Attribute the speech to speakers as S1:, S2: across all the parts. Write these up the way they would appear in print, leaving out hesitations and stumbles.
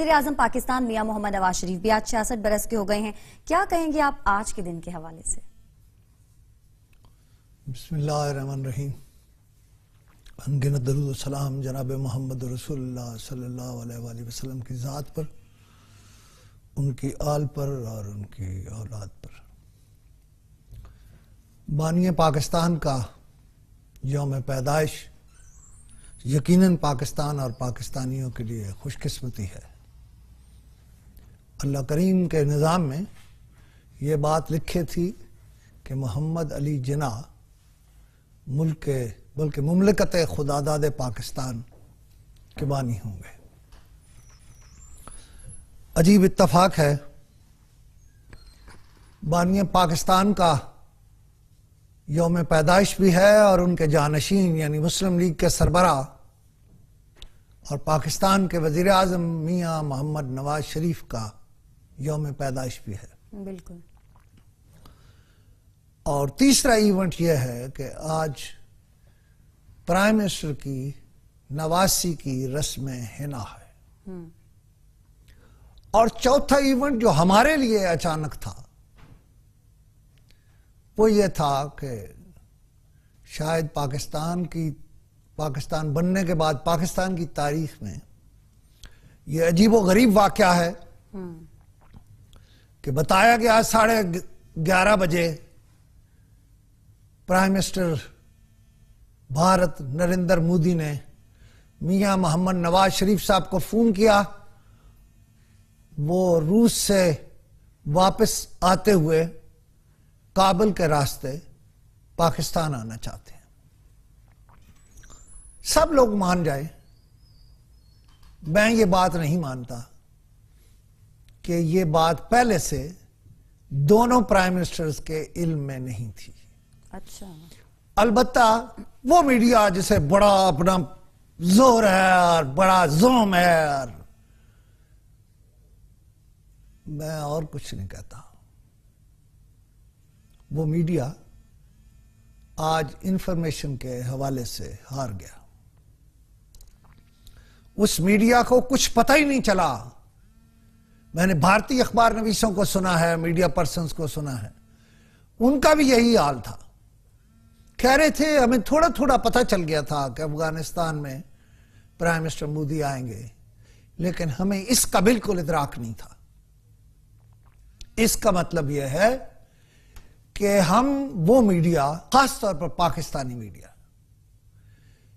S1: وزیر اعظم پاکستان میاں محمد نواز شریف بھی آج 66 برس کے ہو گئے ہیں. کیا کہیں گے آپ آج کے دن کے حوالے سے؟
S2: بسم اللہ الرحمن الرحیم. انگنت درود و سلام جناب محمد رسول اللہ صلی اللہ علیہ وآلہ وسلم کی ذات پر، ان کی آل پر اور ان کی اولاد پر. بانی پاکستان کا یوم پیدائش یقیناً پاکستان اور پاکستانیوں کے لیے خوش قسمتی ہے. اللہ کریم کے نظام میں یہ بات لکھی تھی کہ محمد علی جناح بلکہ مملکت خداداد پاکستان کے بانی ہوں گے. عجیب اتفاق ہے، بانی پاکستان کا یوم پیدائش بھی ہے اور ان کے جانشین یعنی مسلم لیگ کے سربراہ اور پاکستان کے وزیر اعظم میاں محمد نواز شریف کا یوم پیدائش بھی ہے.
S1: بالکل.
S2: اور تیسرا ایونٹ یہ ہے کہ آج پرائم منسٹر کی نواسی کی رسم حنا ہے. اور چوتھا ایونٹ جو ہمارے لیے اچانک تھا وہ یہ تھا کہ شاید پاکستان بننے کے بعد پاکستان کی تاریخ میں یہ عجیب و غریب واقعہ ہے کہ بتایا گیا 11:30 بجے پرائم منسٹر بھارت نریندر مودی نے میاں محمد نواز شریف صاحب کو فون کیا. وہ روس سے واپس آتے ہوئے کابل کے راستے پاکستان آنا چاہتے ہیں. سب لوگ مان جائیں، میں یہ بات نہیں مانتا کہ یہ بات پہلے سے دونوں پرائم منسٹرز کے علم میں نہیں تھی.
S1: اچھا.
S2: البتہ وہ میڈیا جسے بڑا اپنا زور ہے اور بڑا زوم ہے، اور میں اور کچھ نہیں کہتا، وہ میڈیا آج انفارمیشن کے حوالے سے ہار گیا. اس میڈیا کو کچھ پتہ ہی نہیں چلا. میں نے بھارتی اخبار نویسوں کو سنا ہے، میڈیا پرسنز کو سنا ہے، ان کا بھی یہی حال تھا. کہہ رہے تھے ہمیں تھوڑا تھوڑا پتہ چل گیا تھا کہ افغانستان میں پرائم منسٹر مودی آئیں گے، لیکن ہمیں اس کا بالکل ادراک نہیں تھا. اس کا مطلب یہ ہے کہ ہم وہ میڈیا، خاص طور پر پاکستانی میڈیا،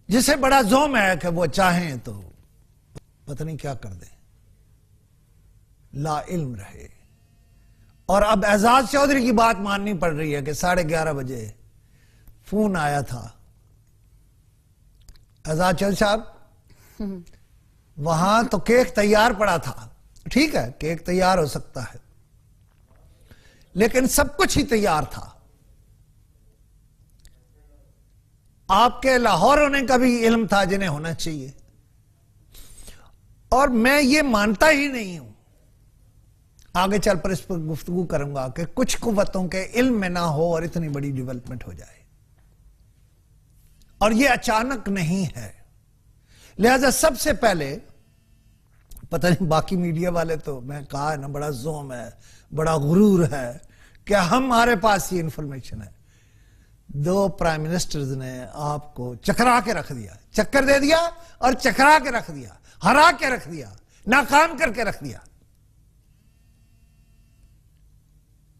S2: جسے بڑا زوم ہے کہ وہ چاہیں تو پتہ نہیں کیا کر دیں، لا علم رہے. اور اب اعزاز چودھری کی بات ماننی پڑ رہی ہے کہ 11:30 بجے فون آیا تھا. اعزاز چودھری صاحب وہاں تو کیک تیار پڑا تھا. ٹھیک ہے، کیک تیار ہو سکتا ہے، لیکن سب کچھ ہی تیار تھا. آپ کے لاہور ہونے کا بھی علم تھا جنہیں ہونا چاہیے. اور میں یہ مانتا ہی نہیں ہوں، آگے چل پر اس پر گفتگو کروں گا، کہ کچھ قوتوں کے علم میں نہ ہو اور اتنی بڑی ڈیولپمنٹ ہو جائے. اور یہ اچانک نہیں ہے. لہذا سب سے پہلے، پتہ نہیں باقی میڈیا والے تو میں کہا ہے نا بڑا زوم ہے، بڑا غرور ہے کہ ہمارے پاس یہ انفارمیشن ہے. 2 پرائم منسٹرز نے آپ کو چکرا کے رکھ دیا، چکر دے دیا اور چکرا کے رکھ دیا، ہرا کے رکھ دیا، ناکام کر کے رکھ دیا.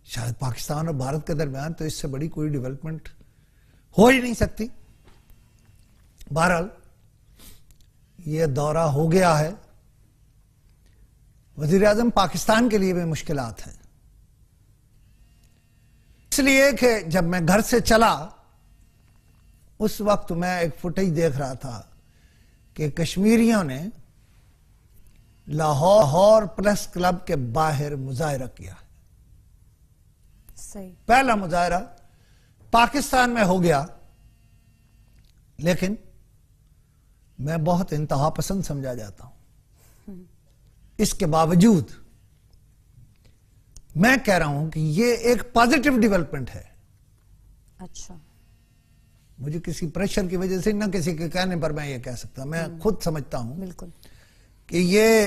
S2: شاید پاکستان اور بھارت کے درمیان تو اس سے بڑی کوئی ڈیولپمنٹ ہو ہی نہیں سکتی. بہرحال یہ دورہ ہو گیا ہے. وزیر اعظم پاکستان کے لیے بھی مشکلات ہیں، اس لیے کہ جب میں گھر سے چلا اس وقت میں ایک فوٹیج دیکھ رہا تھا کہ کشمیریوں نے لاہور پریس کلب کے باہر مظاہرہ کیا.
S1: صحیح.
S2: پہلا مظاہرہ پاکستان میں ہو گیا، لیکن میں بہت انتہا پسند سمجھا جاتا ہوں. اس کے باوجود میں کہہ رہا ہوں کہ یہ ایک پازیٹیو ڈیولپمنٹ ہے.
S1: اچھا.
S2: مجھے کسی پریشر کی وجہ سے نہ کسی کے کہنے پر میں یہ کہہ سکتا، میں خود سمجھتا ہوں
S1: بالکل
S2: کہ یہ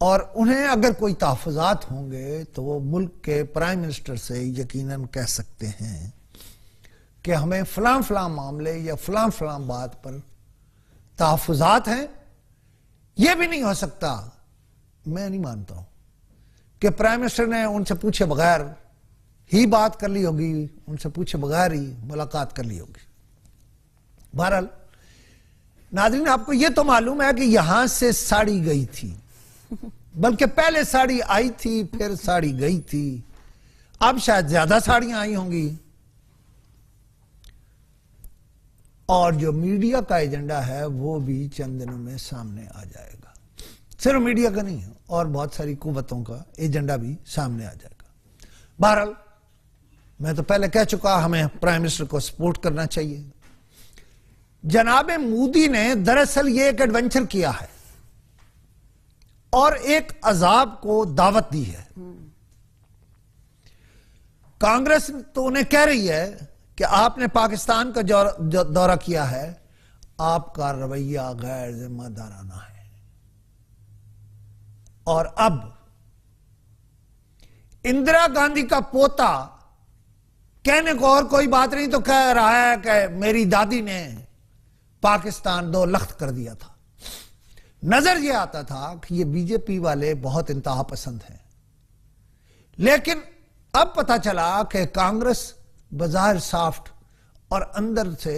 S2: اور انہیں اگر کوئی تحفظات ہوں گے تو وہ ملک کے پرائم منسٹر سے یقیناً کہہ سکتے ہیں کہ ہمیں فلاں فلاں معاملے یا فلاں فلاں بات پر تحفظات ہیں. یہ بھی نہیں ہو سکتا، میں نہیں مانتا ہوں کہ پرائم منسٹر نے ان سے پوچھے بغیر ہی بات کر لی ہوگی، ان سے پوچھے بغیر ہی ملاقات کر لی ہوگی. بہرحال ناظرین، آپ کو یہ تو معلوم ہے کہ یہاں سے ساڑی گئی تھی، بلکہ پہلے ساڑی آئی تھی پھر ساڑی گئی تھی، اب شاید زیادہ ساڑیاں آئی ہوں گی. اور جو میڈیا کا ایجنڈا ہے وہ بھی چند دنوں میں سامنے آ جائے گا. صرف میڈیا کا نہیں ہے، اور بہت ساری قوتوں کا ایجنڈا بھی سامنے آ جائے گا. بہرحال میں تو پہلے کہہ چکا ہمیں پرائم منسٹر کو سپورٹ کرنا چاہیے. جناب مودی نے دراصل یہ ایک ایڈونچر کیا ہے اور ایک عذاب کو دعوت دی ہے. کانگریس تو انہیں کہہ رہی ہے کہ آپ نے پاکستان کا دورہ کیا ہے، آپ کا رویہ غیر ذمہ دارانہ ہے. اور اب اندرا گاندھی کا پوتا کہنے کو اور کوئی بات نہیں تو کہہ رہا ہے کہ میری دادی نے پاکستان 2 لخت کر دیا تھا. نظر یہ آتا تھا کہ یہ بی جے پی والے بہت انتہا پسند ہیں، لیکن اب پتا چلا کہ کانگریس بظاہر سافٹ اور اندر سے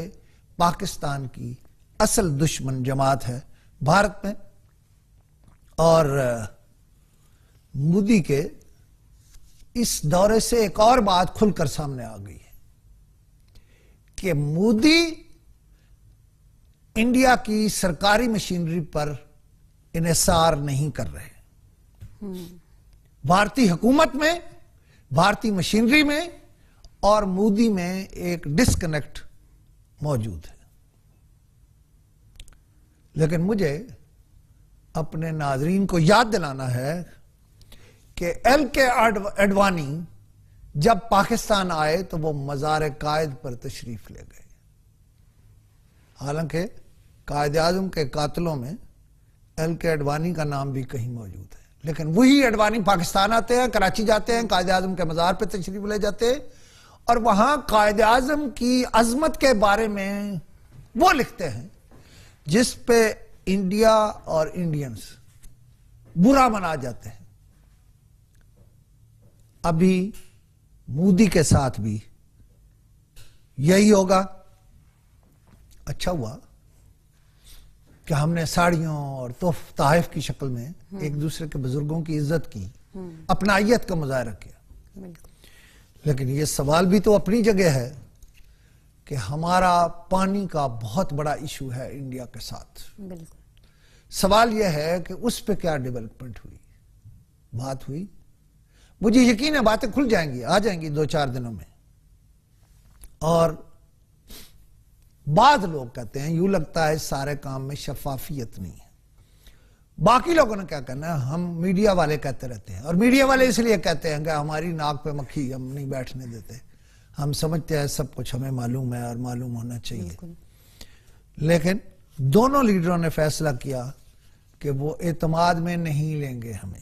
S2: پاکستان کی اصل دشمن جماعت ہے بھارت میں. اور مودی کے اس دورے سے ایک اور بات کھل کر سامنے آ گئی ہے کہ مودی انڈیا کی سرکاری مشینری پر انحصار نہیں کر رہے. بھارتی حکومت میں، بھارتی مشینری میں اور مودی میں ایک ڈسکنیکٹ موجود ہے. لیکن مجھے اپنے ناظرین کو یاد دلانا ہے کہ ایل کے اڈوانی جب پاکستان آئے تو وہ مزار قائد پر تشریف لے گئے. حالانکہ قائد اعظم کے قاتلوں میں ایل کے اڈوانی کا نام بھی کہیں موجود ہے، لیکن وہی اڈوانی پاکستان آتے ہیں، کراچی جاتے ہیں، قائد اعظم کے مزار پہ تشریف لے جاتے ہیں اور وہاں قائد اعظم کی عظمت کے بارے میں وہ لکھتے ہیں جس پہ انڈیا اور انڈینز برا منا جاتے ہیں. ابھی مودی کے ساتھ بھی یہی ہوگا. اچھا ہوا کہ ہم نے ساڑیوں اور تحائف کی شکل میں ایک دوسرے کے بزرگوں کی عزت کی، اپنائیت کا مظاہرہ کیا. لیکن یہ سوال بھی تو اپنی جگہ ہے کہ ہمارا پانی کا بہت بڑا ایشو ہے انڈیا کے ساتھ. سوال یہ ہے کہ اس پہ کیا ڈیولپمنٹ ہوئی، بات ہوئی. مجھے یقین ہے باتیں کھل جائیں گی، آ جائیں گی 2-4 دنوں میں. اور بعض لوگ کہتے ہیں یوں لگتا ہے سارے کام میں شفافیت نہیں ہے. باقی لوگوں نے کیا کرنا ہے، ہم میڈیا والے کہتے رہتے ہیں، اور میڈیا والے اس لیے کہتے ہیں کہ ہماری ناک پہ مکھی ہم نہیں بیٹھنے دیتے، ہم سمجھتے ہیں سب کچھ ہمیں معلوم ہے اور معلوم ہونا چاہیے. لیکن دونوں لیڈروں نے فیصلہ کیا کہ وہ اعتماد میں نہیں لیں گے ہمیں.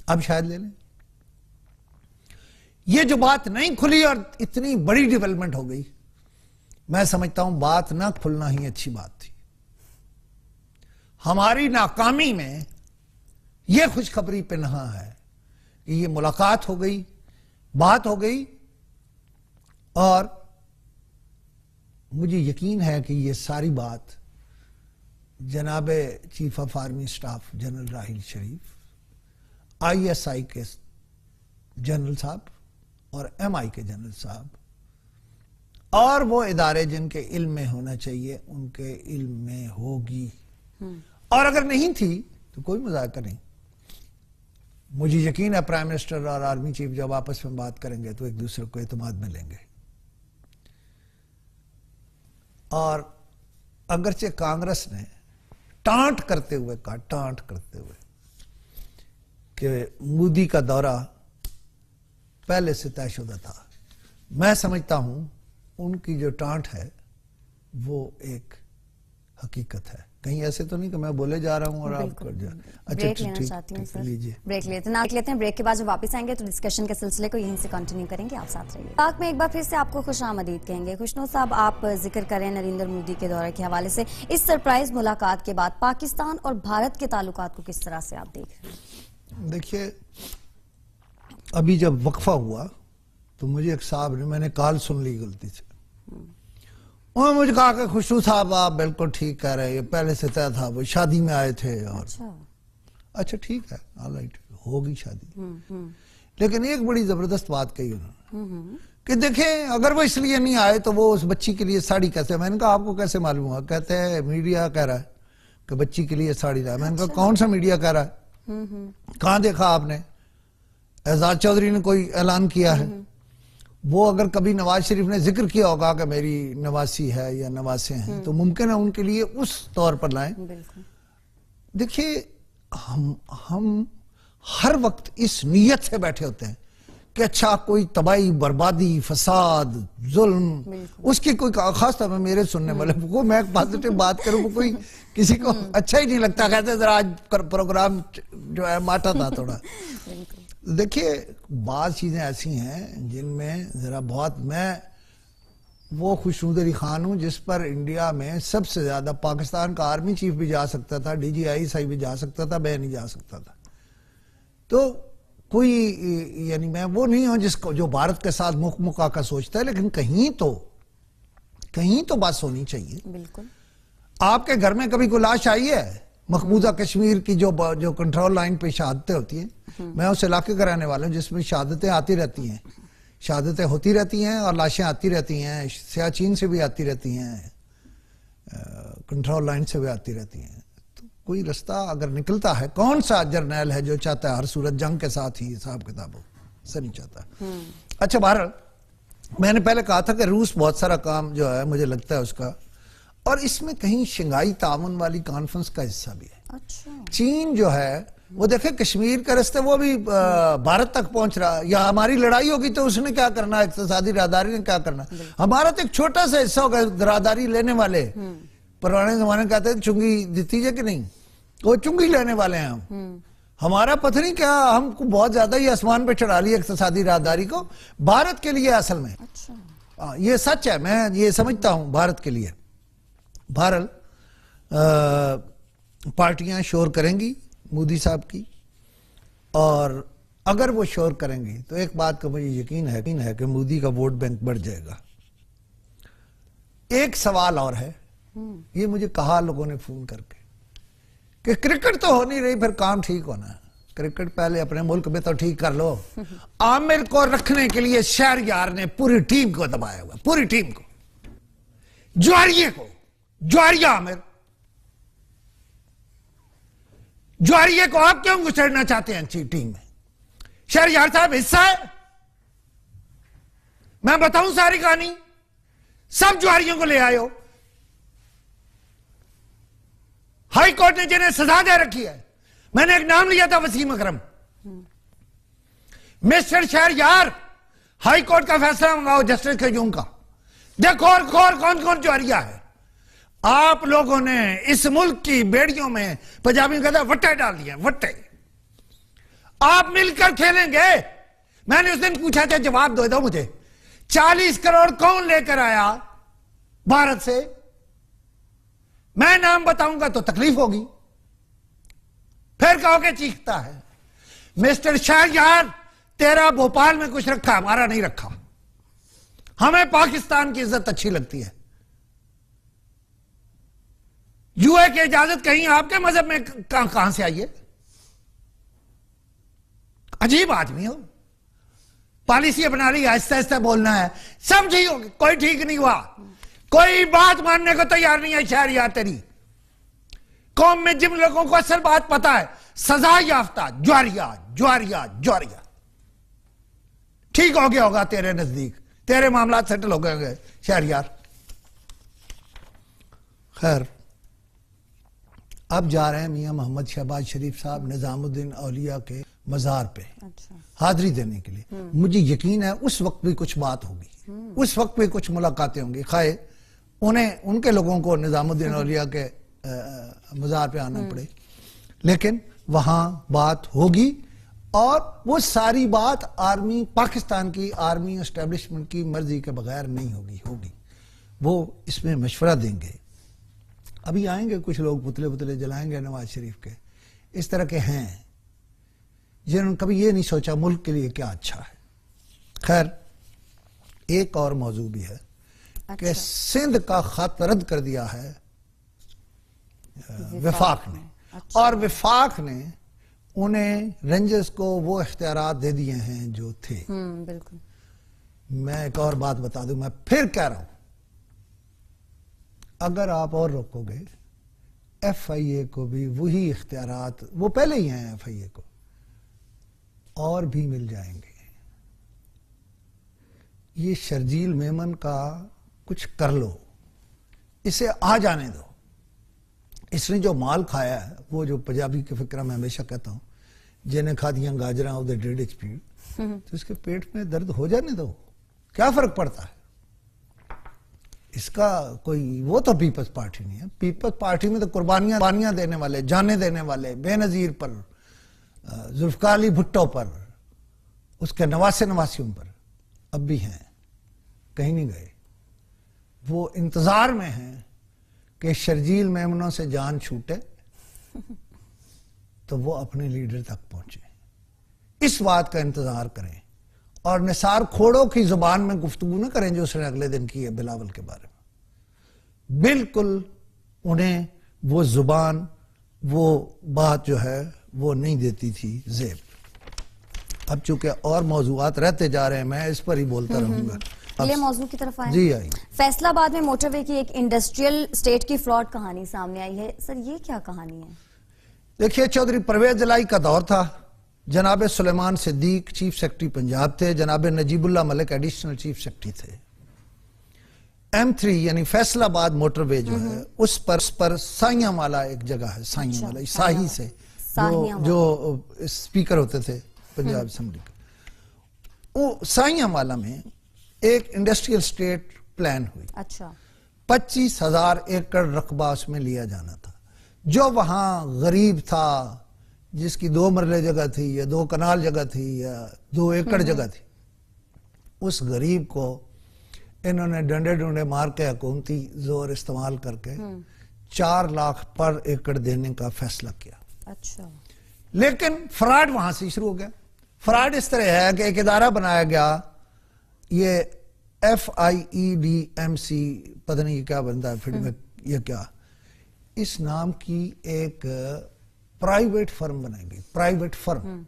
S2: اب شاید لے لیں. یہ جو بات نہیں کھلی اور اتنی بڑی ڈیولپمنٹ ہو گئی، میں سمجھتا ہوں بات نہ کھلنا ہی اچھی بات تھی. ہماری ناکامی میں یہ خوشخبری پنہاں ہے کہ یہ ملاقات ہو گئی، بات ہو گئی، اور مجھے یقین ہے کہ یہ ساری بات جناب chief of army staff general Raheel Sharif, I S I کے جنرل صاحب اور ایم آئی کے جنرل صاحب اور وہ ادارے جن کے علم میں ہونا چاہیے ان کے علم میں ہوگی. اور اگر نہیں تھی تو کوئی مذاکرہ نہیں. مجھے یقین ہے پرائم منسٹر اور آرمی چیف جب آپس میں بات کریں گے تو ایک دوسرے کو اعتماد میں لیں گے. اور اگرچہ کانگریس نے ٹانٹ کرتے ہوئے کہ مودی کا دورہ پہلے سے طے شدہ تھا، میں سمجھتا ہوں ان کی جو ٹانٹ ہے وہ ایک حقیقت ہے. کہیں ایسے تو نہیں کہ میں بولے جا رہا ہوں اور آپ کر جائیں. اچھا
S1: بریک لینا چاہتی ہوں سر.
S2: لیجیے.
S1: بریک لیتے ہیں. بریک کے بعد جب واپس آئیں گے تو ڈسکشن کے سلسلے کو یہیں سے کنٹینیو کریں گے. آپ ساتھ رہیے. پاک میں ایک بار پھر سے آپ کو خوش آمدید کہیں گے. خوشنو صاحب, آپ ذکر کریں نریندر مودی کے دورے کے حوالے سے, اس سرپرائز ملاقات کے بعد پاکستان اور بھارت کے تعلقات کو کس طرح سے آپ دیکھ رہے ہیں؟
S2: دیکھیے, ابھی جب وقفہ ہوا تو مجھے ایک صاحب نے, میں نے کال سن لی غلطی سے, انہوں نے مجھے کہا کہ خوشنو صاحب آپ بالکل ٹھیک کہہ رہے ہیں, پہلے سے طے تھا, وہ شادی میں آئے تھے. اور اچھا ٹھیک ہے, آل رائٹ, ہوگی شادی. لیکن ایک بڑی زبردست بات کہی انہوں نے کہ دیکھیں اگر وہ اس لیے نہیں آئے تو وہ اس بچی کے لیے ساڑی کیسے. میں نے کہا آپ کو کیسے معلوم ہوا؟ کہتے ہیں میڈیا کہہ رہا ہے کہ بچی کے لیے ساڑی لایا. میں نے کہا کون سا میڈیا کہہ رہا ہے؟ کہاں دیکھا آپ نے؟ اعزاز چودھری نے کوئی اعلان کیا ہے؟ وہ اگر کبھی نواز شریف نے ذکر کیا ہوگا کہ میری نواسی ہے یا نواسے ہیں تو ممکن ہے ان کے لیے اس طور پر لائیں. دیکھیے ہم ہر وقت اس نیت سے بیٹھے ہوتے ہیں کہ اچھا کوئی تباہی, بربادی, فساد, ظلم, اس کی کوئی خاص طور پر میرے سننے والے کو میں ایک پازیٹیو بات کروں, وہ کوئی کسی کو اچھا ہی نہیں لگتا. کہتے ذرا آج پروگرام جو ہے ماٹا تھا تھوڑا. دیکھیے بعض چیزیں ایسی ہیں جن میں ذرا بہت, میں وہ خوشنود علی خان ہوں جس پر انڈیا میں سب سے زیادہ پاکستان کا آرمی چیف بھی جا سکتا تھا, ڈی جی آئی صاحب بھی جا سکتا تھا, میں نہیں جا سکتا تھا. تو کوئی یعنی میں وہ نہیں ہوں جس کو جو بھارت کے ساتھ مکا کا سوچتا ہے, لیکن کہیں تو بات ہونی چاہیے.
S1: بالکل.
S2: آپ کے گھر میں کبھی کوئی لاش آئی ہے؟ مقبوضہ کشمیر کی جو کنٹرول لائن پہ شہادتیں ہوتی ہیں, میں اس علاقے کا رہنے والا ہوں جس میں شہادتیں آتی رہتی ہیں, شہادتیں ہوتی رہتی ہیں اور لاشیں آتی رہتی ہیں, سیاچین سے بھی آتی رہتی ہیں, کنٹرول لائن سے بھی آتی رہتی ہیں. تو کوئی رستہ اگر نکلتا ہے, کون سا جرنیل ہے جو چاہتا ہے ہر صورت جنگ کے ساتھ ہی حساب کتاب ہو؟ ایسا نہیں چاہتا. اچھا بہرحال میں نے پہلے کہا تھا کہ روس بہت سارا کام جو ہے مجھے لگتا ہے اس کا, اور اس میں کہیں شنگھائی تعاون والی کانفرنس کا حصہ بھی ہے. چین جو ہے وہ دیکھیں کشمیر کا رستے وہ بھی بھارت تک پہنچ رہا, یا ہماری لڑائی ہوگی تو اس نے کیا کرنا, اقتصادی راہداری نے کیا کرنا. ہمارا تو ایک چھوٹا سا حصہ ہوگا راہداری لینے والے. پرانے زمانے کہتے ہیں چنگی دیتی ہے کہ نہیں, وہ چنگی لینے والے ہیں ہم. ہمارا پتہ نہیں کیا, ہم کو بہت زیادہ ہی آسمان پہ چڑھا لیا اقتصادی راہداری کو بھارت کے لیے. اصل میں یہ سچ ہے, میں یہ سمجھتا ہوں بھارت کے لیے. بہرحال پارٹیاں شور کریں گی مودی صاحب کی, اور اگر وہ شور کریں گی تو ایک بات کا مجھے یقین ہے کہ مودی کا ووٹ بینک بڑھ جائے گا. ایک سوال اور ہے, یہ مجھے کہا لوگوں نے فون کر کے کہ کرکٹ تو ہو نہیں رہی, پھر کام ٹھیک ہونا ہے. کرکٹ پہلے اپنے ملک میں تو ٹھیک کر لو. عامر کو رکھنے کے لیے شہریار نے پوری ٹیم کو دبایا ہوا, پوری ٹیم کو, جواریے کو, جواریہ عامر, جواریے کو آپ کیوں گھسڑنا چاہتے ہیں ٹیم میں؟ شہریار صاحب حصہ ہے, میں بتاؤں ساری کہانی, سب جواریوں کو لے آئے ہو. ہائی کورٹ نے جنہیں سزا دے رکھی ہے, میں نے ایک نام لیا تھا وسیم اکرم. مسٹر شہریار, ہائی کورٹ کا فیصلہ منگاؤ جسٹس قیوم کا, دیکھو اور کون کون جواریہ ہے. آپ لوگوں نے اس ملک کی بیڑیوں میں پنجابی میں کہتا ہے وٹے ڈال دیے, وٹے. آپ مل کر کھیلیں گے. میں نے اس دن پوچھا تھا, جواب دو مجھے, 40 کروڑ کون لے کر آیا بھارت سے؟ میں نام بتاؤں گا تو تکلیف ہوگی, پھر کہو کہ چیختا ہے. مسٹر شہریار, تیرا بھوپال میں کچھ رکھا, ہمارا نہیں رکھا. ہمیں پاکستان کی عزت اچھی لگتی ہے. جوئے کی اجازت کہیں آپ کے مذہب میں کہاں سے آئی ہے؟ عجیب آدمی ہو, پالیسی اپنا لی, آہستہ آہستہ بولنا ہے, سب ٹھیک ہوگی, کوئی ٹھیک نہیں ہوا. کوئی بات ماننے کو تیار نہیں ہے شہریار تیری. قوم میں جن لوگوں کو اصل بات پتا ہے, سزا یافتہ جواریہ جواریہ جواریہ. ٹھیک ہو گیا ہوگا تیرے نزدیک, تیرے معاملات سیٹل ہو گئے ہوں گے شہریار. خیر, اب جا رہے ہیں میاں محمد شہباز شریف صاحب نظام الدین اولیاء کے مزار پہ حاضری دینے کے لیے. مجھے یقین ہے اس وقت بھی کچھ بات ہوگی, اس وقت بھی کچھ ملاقاتیں ہوں گی. خواہ ان کے لوگوں کو نظام الدین اولیاء کے مزار پہ آنا پڑے، لیکن وہاں بات ہوگی، اور وہ ساری بات آرمی پاکستان کی آرمی اسٹیبلشمنٹ کی مرضی کے بغیر نہیں ہوگی، وہ اس میں مشورہ دیں گے۔ ابھی آئیں گے کچھ لوگ پتلے جلائیں گے نواز شریف کے، اس طرح کے ہیں جنہوں نے کبھی یہ نہیں سوچا ملک کے لیے کیا اچھا ہے۔ خیر، ایک اور موضوع بھی ہے کہ سندھ کا خط رد کر دیا ہے وفاق نے، اور وفاق نے انہیں رینجرز کو وہ اختیارات دے دیے ہیں جو تھے۔
S1: بالکل۔
S2: میں ایک اور بات بتا دوں، میں پھر کہہ رہا ہوں، اگر آپ اور روکو گے ایف آئی اے کو بھی وہی اختیارات، وہ پہلے ہی ہیں ایف آئی اے کو، اور بھی مل جائیں گے۔ یہ شرجیل میمن کا کچھ کر لو، اسے آ جانے دو۔ اس نے جو مال کھایا ہے، وہ جو پنجابی کے فکرہ میں ہمیشہ کہتا ہوں، جنہیں کھا دیا گاجراں ادھر 1.5 HP، تو اس کے پیٹ میں درد ہو جانے دو، کیا فرق پڑتا ہے؟ اس کا کوئی وہ تو پیپلز پارٹی نہیں ہے۔ پیپلز پارٹی میں تو قربانیاں دینے والے، جانیں دینے والے، بے نظیر پر، ذوالفقار علی بھٹو پر، اس کے نواسیوں پر اب بھی ہیں، کہیں نہیں گئے۔ وہ انتظار میں ہیں کہ شرجیل میمنوں سے جان چھوٹے تو وہ اپنے لیڈر تک پہنچے۔ اس بات کا انتظار کریں، اور نثار کھوڑوں کی زبان میں گفتگو نہ کریں جو اس نے اگلے دن کی ہے بلاول کے بارے میں۔ بالکل انہیں وہ زبان، وہ بات جو ہے وہ نہیں دیتی تھی زیب۔ اب چونکہ اور موضوعات رہتے جا رہے ہیں، میں اس پر ہی بولتا رہوں گا۔
S1: اگلے موضوع کی طرف آئیں۔
S2: جی آئیے۔
S1: فیصل آباد میں موٹر وے کی ایک انڈسٹریل اسٹیٹ کی فراڈ کہانی سامنے آئی ہے، سر یہ کیا کہانی ہے؟
S2: دیکھیے، چودھری پرویز الہی کا دور تھا، جناب سلیمان صدیق چیف سیکرٹری پنجاب تھے، جناب نجیب اللہ ملک ایڈیشنل چیف سیکرٹری تھے۔ M3 یعنی فیصل آباد موٹر وے جو ہے، اس پر سائیاں والا ایک جگہ ہے، سائیاں والا، ساہی سے جو اسپیکر ہوتے تھے پنجاب اسمبلی کے، وہ سائیاں والا میں ایک انڈسٹریل اسٹیٹ پلان ہوئی۔
S1: اچھا۔
S2: 25,000 ایکڑ رقبہ اس میں لیا جانا تھا۔ جو وہاں غریب تھا، جس کی 2 مرلے جگہ تھی یا 2 کنال جگہ تھی یا 2 ایکڑ جگہ تھی، اس غریب کو انہوں نے ڈنڈے مار کے حکومتی زور استعمال کر کے 4 لاکھ پر ایکڑ دینے کا فیصلہ کیا۔
S1: اچھا۔
S2: لیکن فراڈ وہاں سے شروع ہو گیا۔ فراڈ اس طرح ہے کہ ایک ادارہ بنایا گیا، یہ FIEDMC، پتہ نہیں یہ کیا بنتا ہے پھر میں، یہ کیا، اس نام کی ایک پرائیویٹ فرم بنائی گئی، پرائیویٹ فرم،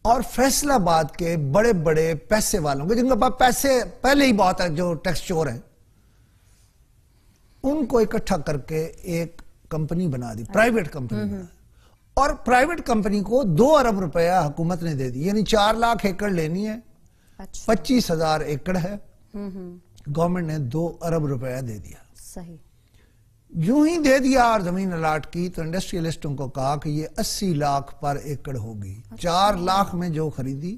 S2: اور فیصل آباد کے بڑے بڑے پیسے والوں کے، جن کے پاس پیسے پہلے ہی بہت ہے، جو ٹیکس چور ہیں، ان کو اکٹھا کر کے ایک کمپنی بنا دی، پرائیویٹ کمپنی بنا دی، اور پرائیویٹ کمپنی کو 2 ارب روپیہ حکومت نے دے دی، یعنی 4 لاکھ ایکڑ لینی ہے، 25,000 ایکڑ ہے، گورنمنٹ نے 2 ارب روپیہ دے دیا۔
S1: صحیح۔
S2: یوں ہی دے دیا اور زمین الاٹ کی، تو انڈسٹریلسٹوں کو کہا کہ یہ 80 لاکھ پر ایکڑ ہوگی۔ 4 لاکھ میں جو خریدی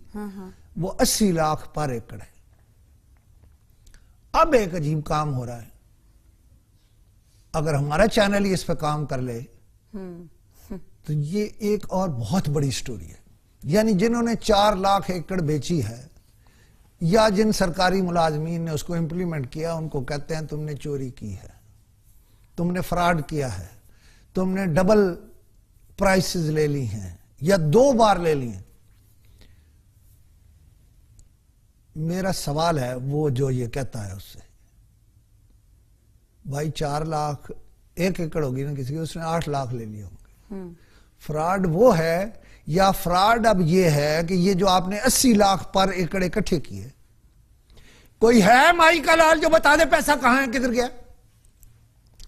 S2: وہ 80 لاکھ پر ایکڑ ہے۔ اب ایک عجیب کام ہو رہا ہے، اگر ہمارا چینل ہی اس پہ کام کر لے تو یہ ایک اور بہت بڑی سٹوری ہے۔ یعنی جنہوں نے 4 لاکھ ایکڑ بیچی ہے، یا جن سرکاری ملازمین نے اس کو امپلیمنٹ کیا، ان کو کہتے ہیں تم نے چوری کی ہے، تم نے فراڈ کیا ہے، تم نے ڈبل پرائسز لے لی ہیں یا 2 بار لے لی ہیں۔ میرا سوال ہے وہ جو یہ کہتا ہے اس سے، بھائی 4 لاکھ 1 ایکڑ ہوگی نا کسی کی، اس نے 8 لاکھ لے لیے ہوں گے۔ فراڈ وہ ہے، یا فراڈ اب یہ ہے کہ یہ جو آپ نے 80 لاکھ پر ایکڑ اکٹھے کیے، کوئی ہے مائی کا لال جو بتا دے پیسہ کہاں ہے، کدھر گیا؟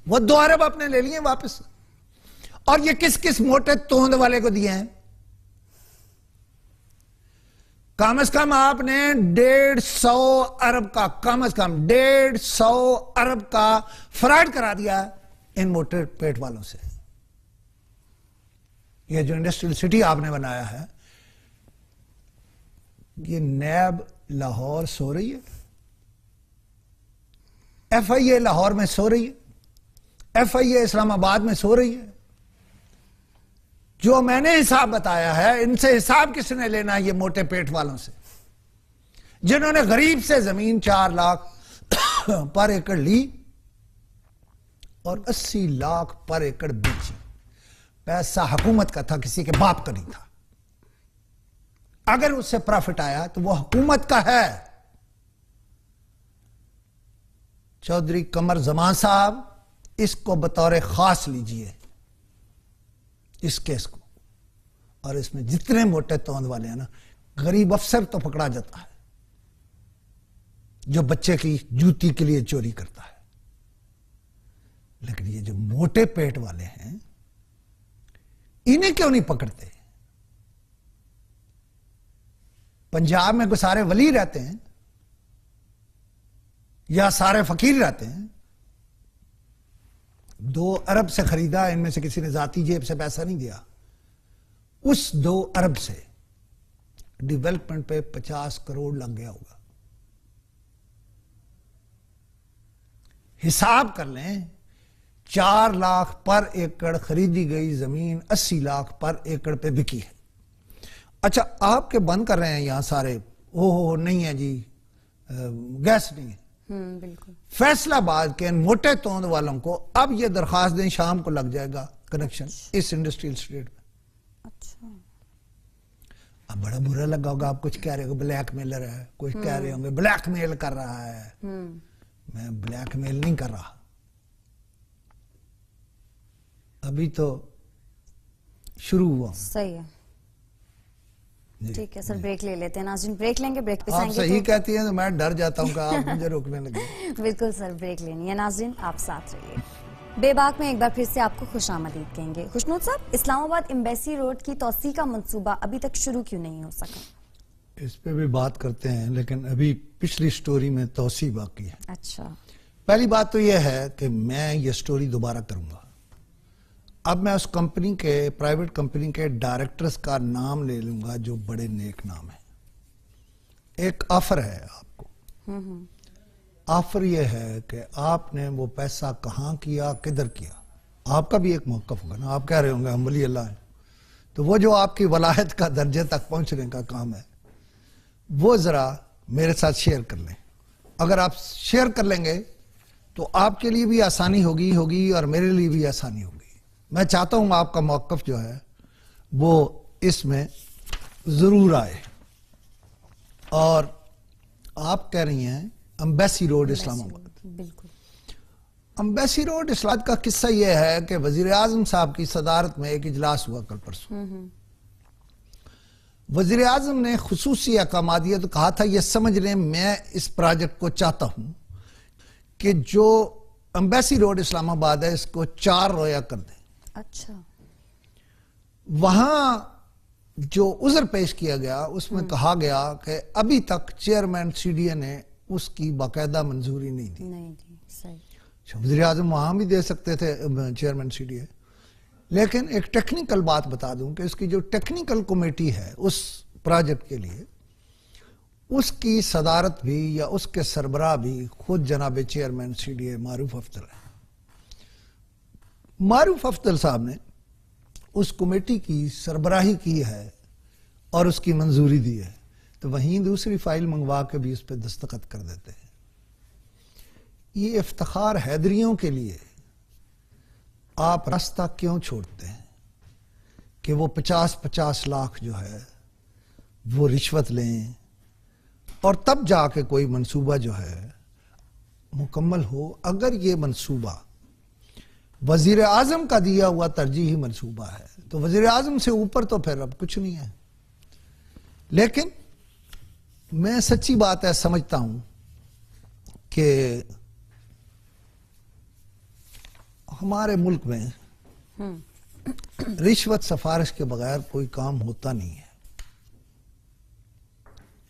S2: وہ 2 ارب آپ نے لے لیے واپس، اور یہ کس کس موٹے توند والے کو دیے ہیں؟ کم از کم آپ نے 150 ارب کا، کم از کم 150 ارب کا فراڈ کرا دیا ان موٹے پیٹ والوں سے۔ یہ جو انڈسٹریل سٹی آپ نے بنایا ہے، یہ نیب لاہور سو رہی ہے، FIA لاہور میں سو رہی ہے، FIA اسلام آباد میں سو رہی ہے. جو میں نے حساب بتایا ہے, ان سے حساب کس نے لینا ہے؟ یہ موٹے پیٹ والوں سے, جنہوں نے غریب سے زمین 4 لاکھ پر ایکڑ لی اور 80 لاکھ پر ایکڑ بیچی. پیسہ حکومت کا تھا, کسی کے باپ کا نہیں تھا. اگر اس سے پرافٹ آیا تو وہ حکومت کا ہے. چودھری قمر زمان صاحب, اس کو بطور خاص لیجئے, اس کیس کو, اور اس میں جتنے موٹے توند والے ہیں نا, غریب افسر تو پکڑا جاتا ہے جو بچے کی جوتی کے لیے چوری کرتا ہے, لیکن یہ جو موٹے پیٹ والے ہیں انہیں کیوں نہیں پکڑتے؟ پنجاب میں کوئی سارے ولی رہتے ہیں یا سارے فقیر رہتے ہیں؟ 2 ارب سے خریدا, ان میں سے کسی نے ذاتی جیب سے پیسہ نہیں دیا. اس 2 ارب سے ڈیولپمنٹ پہ 50 کروڑ لگ گیا ہوگا. حساب کر لیں, 4 لاکھ پر ایکڑ خریدی گئی زمین 80 لاکھ پر ایکڑ پہ بکی ہے. اچھا, آپ کے بند کر رہے ہیں یہاں سارے, اوہ نہیں ہے جی, گیس نہیں ہے.
S1: بالکل.
S2: فیصلہ آباد کے ان موٹے توند والوں کو اب یہ درخواست دیں, شام کو لگ جائے گا کنیکشن اس انڈسٹریل اسٹیٹ میں.
S1: اچھا,
S2: اب بڑا برا لگا ہوگا, آپ کچھ کہہ رہے ہو بلیک میلر ہے, کچھ کہہ رہے ہوں گے بلیک میل کر رہا ہے. میں بلیک میل نہیں کر رہا, ابھی تو شروع ہوا.
S1: صحیح ہے. ٹھیک ہے سر, بریک لے لیتے ہیں. ناظرین بریک لیں گے, بریک پہ
S2: آپ صحیح کہتی ہیں تو میں ڈر جاتا ہوں کہ آپ مجھے روکنے لگے.
S1: بالکل سر, بریک لینی ہے. ناظرین آپ ساتھ رہیے. بے باک میں ایک بار پھر سے آپ کو خوش آمدید کہیں گے. خوشنود صاحب, اسلام آباد ایمبیسی روڈ کی توسیع کا منصوبہ ابھی تک شروع کیوں نہیں ہو سکا؟
S2: اس پہ بھی بات کرتے ہیں, لیکن ابھی پچھلی سٹوری میں توسیع باقی ہے.
S1: اچھا,
S2: پہلی بات تو یہ ہے کہ میں یہ سٹوری دوبارہ کروں گا. اب میں اس کمپنی کے, پرائیویٹ کمپنی کے ڈائریکٹرز کا نام لے لوں گا جو بڑے نیک نام ہیں. ایک آفر ہے آپ کو. آفر یہ ہے کہ آپ نے وہ پیسہ کہاں کیا, کدھر کیا. آپ کا بھی ایک موقف ہوگا نا, آپ کہہ رہے ہوں گے ہم ولی اللہ ہیں, تو وہ جو آپ کی ولایت کا درجے تک پہنچنے کا کام ہے وہ ذرا میرے ساتھ شیئر کر لیں. اگر آپ شیئر کر لیں گے تو آپ کے لیے بھی آسانی ہوگی اور میرے لیے بھی آسانی ہوگی. میں چاہتا ہوں آپ کا موقف جو ہے وہ اس میں ضرور آئے. اور آپ کہہ رہی ہیں ایمبیسی روڈ اسلام آباد.
S1: بالکل.
S2: ایمبیسی روڈ اسلام آباد کا قصہ یہ ہے کہ وزیر اعظم صاحب کی صدارت میں ایک اجلاس ہوا کل پرسوں. وزیر اعظم نے خصوصی احکامات دیے تو کہا تھا یہ سمجھ لیں میں اس پروجیکٹ کو چاہتا ہوں کہ جو ایمبیسی روڈ اسلام آباد ہے اس کو 4 رویا کر دیں.
S1: اچھا.
S2: وہاں جو عذر پیش کیا گیا اس میں کہا گیا کہ ابھی تک چیئرمین CDA نے اس کی باقاعدہ منظوری نہیں دی. صحیح. وزیر اعظم وہاں بھی دے سکتے تھے چیئرمین CDA, لیکن ایک ٹیکنیکل بات بتا دوں کہ اس کی جو ٹیکنیکل کمیٹی ہے اس پروجیکٹ کے لیے, اس کی صدارت بھی یا اس کے سربراہ بھی خود جناب چیئرمین CDA معروف افضل ہے. معروف افضل صاحب نے اس کمیٹی کی سربراہی کی ہے اور اس کی منظوری دی ہے, تو وہیں دوسری فائل منگوا کے بھی اس پہ دستخط کر دیتے ہیں. یہ افتخار حیدریوں کے لیے آپ راستہ کیوں چھوڑتے ہیں کہ وہ 50 لاکھ جو ہے وہ رشوت لیں اور تب جا کے کوئی منصوبہ جو ہے مکمل ہو؟ اگر یہ منصوبہ وزیر اعظم کا دیا ہوا ترجیحی منصوبہ ہے تو وزیر اعظم سے اوپر تو پھر اب کچھ نہیں ہے. لیکن میں سچی بات ہے سمجھتا ہوں کہ ہمارے ملک میں رشوت سفارش کے بغیر کوئی کام ہوتا نہیں ہے,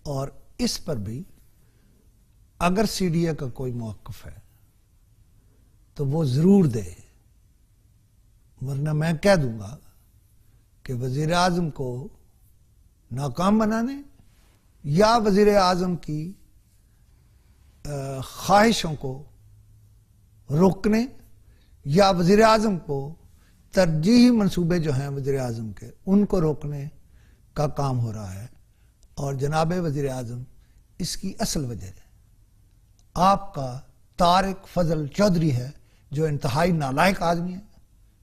S2: اور اس پر بھی اگر CDA کا کوئی موقف ہے تو وہ ضرور دے, ورنہ میں کہہ دوں گا کہ وزیر اعظم کو ناکام بنانے یا وزیر اعظم کی خواہشوں کو روکنے یا وزیر اعظم کو ترجیحی منصوبے جو ہیں وزیر اعظم کے ان کو روکنے کا کام ہو رہا ہے. اور جناب وزیر اعظم اس کی اصل وجہ ہے آپ کا طارق فضل چودھری ہے جو انتہائی نالائق آدمی ہے,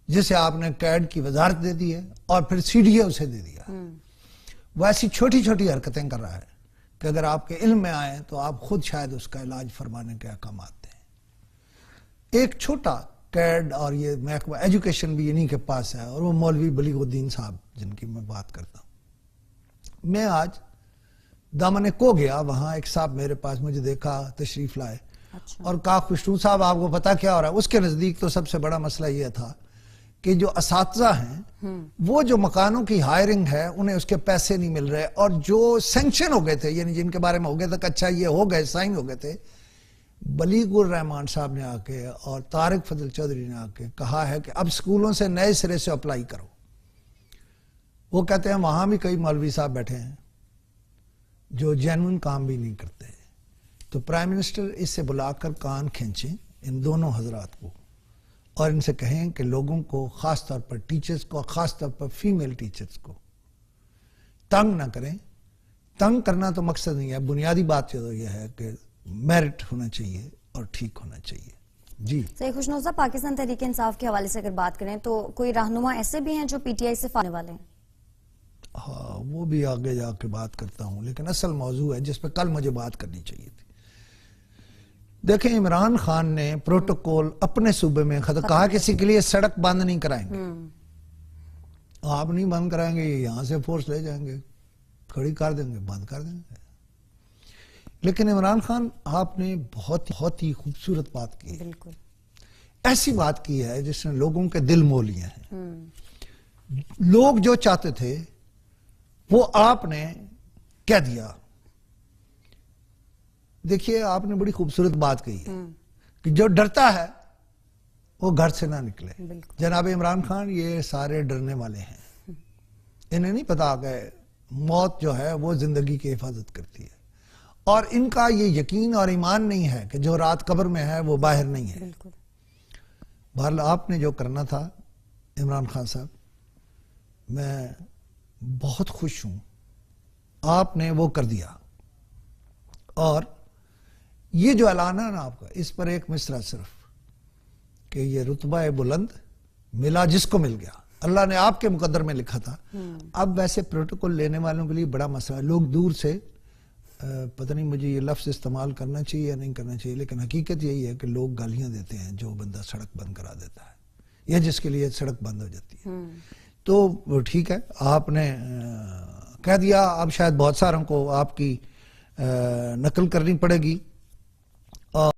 S2: جسے آپ نے کیڈ کی وزارت دے دی ہے اور پھر سی ڈی اے اسے دے دیا. وہ ایسی چھوٹی چھوٹی حرکتیں کر رہا ہے کہ اگر آپ کے علم میں آئیں تو آپ خود شاید اس کا علاج فرمانے کے احکامات دیں. ایک چھوٹا کیڈ اور یہ محکمہ ایجوکیشن بھی انہی کے پاس ہے, اور وہ مولوی بلیغ الدین صاحب جن کی میں بات کرتا ہوں. میں آج دامن کو گیا, وہاں ایک صاحب میرے پاس مجھے دیکھا, تشریف لائے اور کہا خوشنو صاحب آپ کو پتا کیا ہو رہا ہے. اس کے نزدیک تو سب سے بڑا مسئلہ یہ تھا کہ جو اساتذہ ہیں وہ جو مکانوں کی ہائرنگ ہے انہیں اس کے پیسے نہیں مل رہے, اور جو سینکشن ہو گئے تھے یعنی جن کے بارے میں ہو گئے تھا کہ اچھا یہ ہو گئے سائن ہو گئے تھے, بلیغ الرحمان صاحب نے آ کے اور طارق فضل چودھری نے آ کے کہا ہے کہ اب اسکولوں سے نئے سرے سے اپلائی کرو. وہ کہتے ہیں وہاں بھی کئی مولوی صاحب بیٹھے ہیں جو جینوئن کام بھی نہیں کرتے. تو پرائم منسٹر اس سے بلا کر کان کھینچیں ان دونوں حضرات کو اور ان سے کہیں کہ لوگوں کو خاص طور پر ٹیچرز کو, خاص طور پر فیمیل ٹیچرز کو تنگ نہ کریں. تنگ کرنا تو مقصد نہیں ہے, بنیادی بات یہ ہے کہ میرٹ ہونا چاہیے اور ٹھیک ہونا چاہیے. جی
S1: صحیح. خوشنو صاحب, پاکستان تحریک انصاف کے حوالے سے اگر بات کریں تو کوئی رہنما ایسے بھی ہیں جو پی ٹی آئی سے فانے والے ہیں؟
S2: ہاں, وہ بھی آگے جا کے بات کرتا ہوں, لیکن اصل موضوع ہے جس پہ کل مجھے بات کرنی چاہیے تھی. دیکھیں, عمران خان نے پروٹوکول اپنے صوبے میں کہا کسی کے لیے سڑک بند نہیں کرائیں گے. آپ نہیں بند کرائیں گے, یہاں سے فورس لے جائیں گے, کھڑی کر دیں گے, بند کر دیں گے. لیکن عمران خان آپ نے بہت ہی خوبصورت بات کی ہے.
S1: بالکل
S2: ایسی بات کی ہے جس نے لوگوں کے دل مول لیے ہیں. لوگ جو چاہتے تھے وہ آپ نے کہہ دیا. دیکھیے, آپ نے بڑی خوبصورت بات کہی ہے کہ جو ڈرتا ہے وہ گھر سے نہ نکلے. جناب عمران خان یہ سارے ڈرنے والے ہیں, انہیں نہیں پتا کہ موت جو ہے وہ زندگی کی حفاظت کرتی ہے, اور ان کا یہ یقین اور ایمان نہیں ہے کہ جو رات قبر میں ہے وہ باہر نہیں ہے. بہرحال آپ نے جو کرنا تھا عمران خان صاحب, میں بہت خوش ہوں, آپ نے وہ کر دیا. اور یہ جو اعلان ہے نا آپ کا, اس پر ایک مصرع صرف کہ یہ رتبہ بلند ملا جس کو مل گیا, اللہ نے آپ کے مقدر میں لکھا تھا. اب ویسے پروٹوکول لینے والوں کے لیے بڑا مسئلہ ہے. لوگ دور سے, پتہ نہیں مجھے یہ لفظ استعمال کرنا چاہیے یا نہیں کرنا چاہیے, لیکن حقیقت یہی ہے کہ لوگ گالیاں دیتے ہیں جو بندہ سڑک بند کرا دیتا ہے یا جس کے لیے سڑک بند ہو جاتی ہے. تو ٹھیک ہے, آپ نے کہہ دیا. اب شاید بہت ساروں کو آپ کی نقل کرنی پڑے گی.